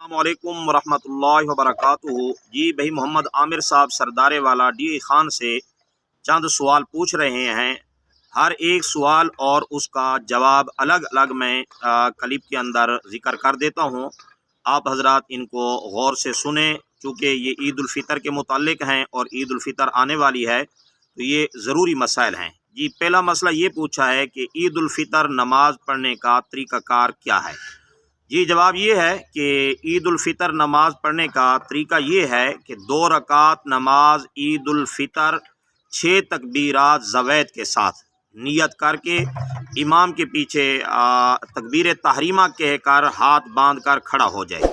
अस्सलामुअलैकुम वरहमतुल्लाहि वबरकातुहू। जी भाई मोहम्मद आमिर साहब सरदारे वाला डी खान से चंद सवाल पूछ रहे हैं। हर एक सवाल और उसका जवाब अलग अलग मैं क्लिप के अंदर ज़िक्र कर देता हूँ। आप हजरात इनको गौर से सुने, चूँकि ये ईद उल फितर के मुतालिक हैं और ईद उल फितर आने वाली है तो ये ज़रूरी मसाइल हैं। जी पहला मसला ये पूछा है कि ईद उल फितर नमाज पढ़ने का तरीक़ाकार क्या है। जी जवाब ये है कि ईद उल फितर नमाज पढ़ने का तरीका ये है कि 2 रकात नमाज ईद उल फितर 6 तकबीरात ज़वैद के साथ नियत करके इमाम के पीछे तकबीर तहरीमा कहकर हाथ बांध कर खड़ा हो जाए,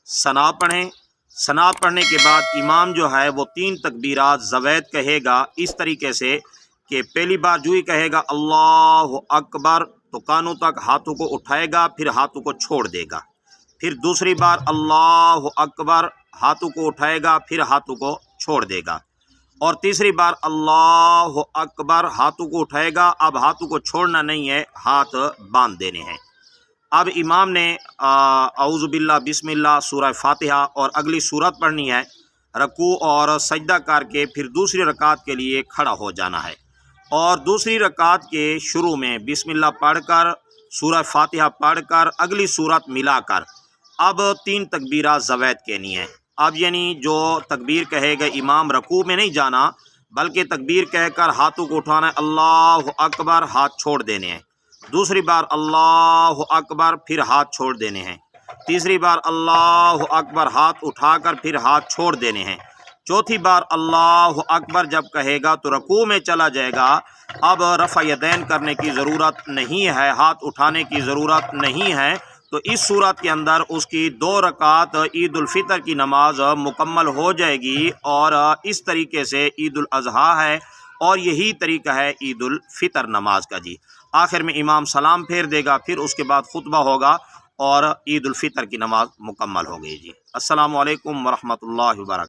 सना पढ़ें। सना पढ़ने के बाद इमाम जो है वो 3 तकबीरात ज़वैद कहेगा इस तरीके से कि पहली बार जो ही कहेगा अल्लाहु अकबर तो कानों तक हाथों को उठाएगा, फिर हाथों को छोड़ देगा। फिर दूसरी बार अल्लाहु अकबर हाथों को उठाएगा, फिर हाथों को छोड़ देगा। और तीसरी बार अल्लाहु अकबर हाथों को उठाएगा, अब हाथों को छोड़ना नहीं है, हाथ बांध देने हैं। अब इमाम ने औज़ु बिल्लाह बिस्मिल्लाह सूरह फातिहा और अगली सूरत पढ़नी है, रकू और सजदा करके फिर दूसरी रकात के लिए खड़ा हो जाना है। और दूसरी रकात के शुरू में बिस्मिल्लाह पढ़कर सूरह फातिहा पढ़कर अगली सूरत मिलाकर अब 3 तकबीरात ज़वैद कहनी है। अब यानी जो तकबीर कहेगा इमाम रकू में नहीं जाना, बल्कि तकबीर कहकर हाथों को उठाना है, अल्लाहु अकबर हाथ छोड़ देने हैं। दूसरी बार अल्लाहु अकबर फिर हाथ छोड़ देने हैं। तीसरी बार अल्लाहु अकबर हाथ उठाकर फिर हाथ छोड़ देने हैं। चौथी बार अल्लाहु अकबर जब कहेगा तो रकू में चला जाएगा। अब रफ़ा यदैन करने की ज़रूरत नहीं है, हाथ उठाने की ज़रूरत नहीं है। तो इस सूरत के अंदर उसकी 2 रकात ईद उल फितर की नमाज मुकम्मल हो जाएगी। और इस तरीके से ईद उल अज़हा है और यही तरीका है ईद उल फितर नमाज का। जी आखिर में इमाम सलाम फेर देगा, फिर उसके बाद खुतबा होगा और ईद उल फितर की नमाज मुकम्मल हो गई। जी अस्सलामु अलैकुम वरहमतुल्लाहि वबरकातुहू।